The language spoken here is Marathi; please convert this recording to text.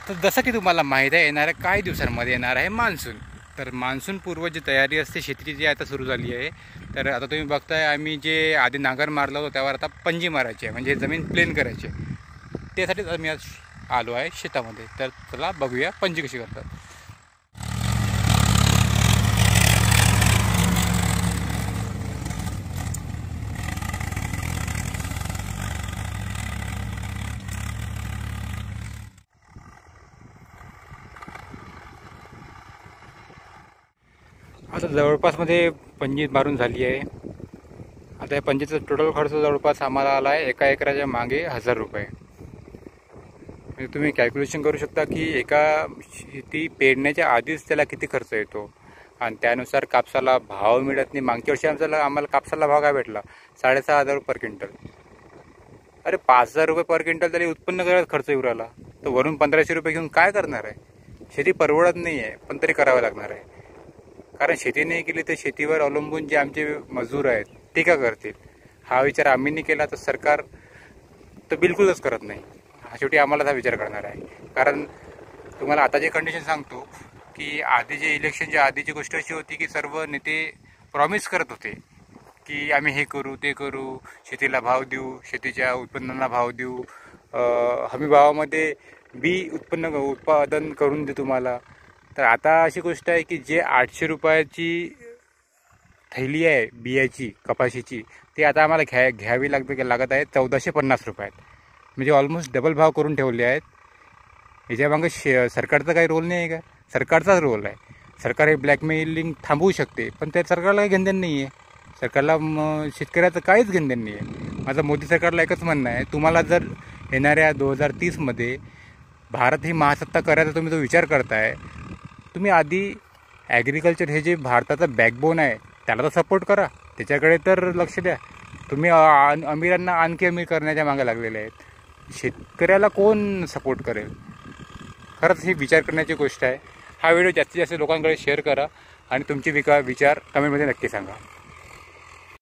तर जसं की तुम्हाला माहीत आहे, येणाऱ्या काही दिवसांमध्ये येणार आहे मान्सून. तर मान्सून पूर्व जी तयारी असते शेतीची, जी आता सुरू झाली आहे. तर आता तुम्ही बघताय, आम्ही जे आधी नांगर मारला होतो त्यावर आता पंजी मारायची आहे, म्हणजे जमीन प्लेन करायची आहे. त्यासाठीच आम्ही आज आलो आहे शेतामध्ये. तर चला बघूया पंजी कशी करतात. आता जवळपासमध्ये पंजी मारून झाली आहे. आता या पंजीचा टोटल खर्च जवळपास आम्हाला आला आहे एका एकराच्या मागे 1000 रुपये. म्हणजे तुम्ही कॅल्क्युलेशन करू शकता की एका शेती पेरण्याच्या आधीच त्याला किती खर्च येतो. आणि त्यानुसार कापसाला भाव मिळत नाही. मागच्या वर्षी आम्हाला कापसाला भाव काय भेटला? 6500 पर क्विंटल. अरे 5000 रुपये पर क्विंटल तरी उत्पन्न करायला खर्च येऊ राहिला, तर वरून 1500 रुपये घेऊन काय करणार आहे? शेती परवडत नाही आहे, पण तरी करावं लागणार आहे. कारण शेती नाही केली तर शेतीवर अवलंबून जे आमचे मजूर आहेत ते का करतील? हा विचार आम्ही नाही केला तर सरकार तर बिलकुलच करत नाही. शेवटी आम्हाला हा विचार करणार आहे. कारण तुम्हाला आता जे कंडिशन सांगतो की आधी जे इलेक्शनच्या आधीची गोष्ट अशी होती की सर्व नेते प्रॉमिस करत होते की आम्ही हे करू ते करू, शेतीला भाव देऊ, शेतीच्या उत्पन्नाला भाव देऊ, हमी भावामध्ये उत्पादन करून देऊ तुम्हाला. तर आता अशी गोष्ट आहे की जे 800 रुपयाची थैली आहे बियाची कपाशीची, ती आता आम्हाला घ्यावी लागत आहे 1450 रुपयात. म्हणजे ऑलमोस्ट डबल भाव करून ठेवले आहेत. याच्यामागे सरकारचा काही रोल नाही आहे का? सरकारचाच रोल आहे. सरकार हे ब्लॅकमेलिंग थांबवू शकते, पण त्या सरकारला काही घेणदेण नाही आहे. सरकारला शेतकऱ्याचं काहीच घेणदेण नाही आहे. माझं मोदी सरकारला एकच म्हणणं आहे, तुम्हाला जर येणाऱ्या 2030मध्ये भारत ही महासत्ता करायचा तुम्ही जो विचार करताय, तुम्ही आधी ॲग्रिकल्चर हे जे भारताचा बॅकबोन आहे त्याला तर सपोर्ट करा, त्याच्याकडे तर लक्ष द्या. तुम्ही अमीरांना आणखी अमीर करण्याच्या मागे लागलेले आहेत. शेतकऱ्याला कोण सपोर्ट करेल? खरंच ही विचार करण्याची गोष्ट आहे. हा व्हिडिओ जास्तीत जास्त लोकांकडे शेअर करा आणि तुमचे विचार कमेंटमध्ये नक्की सांगा.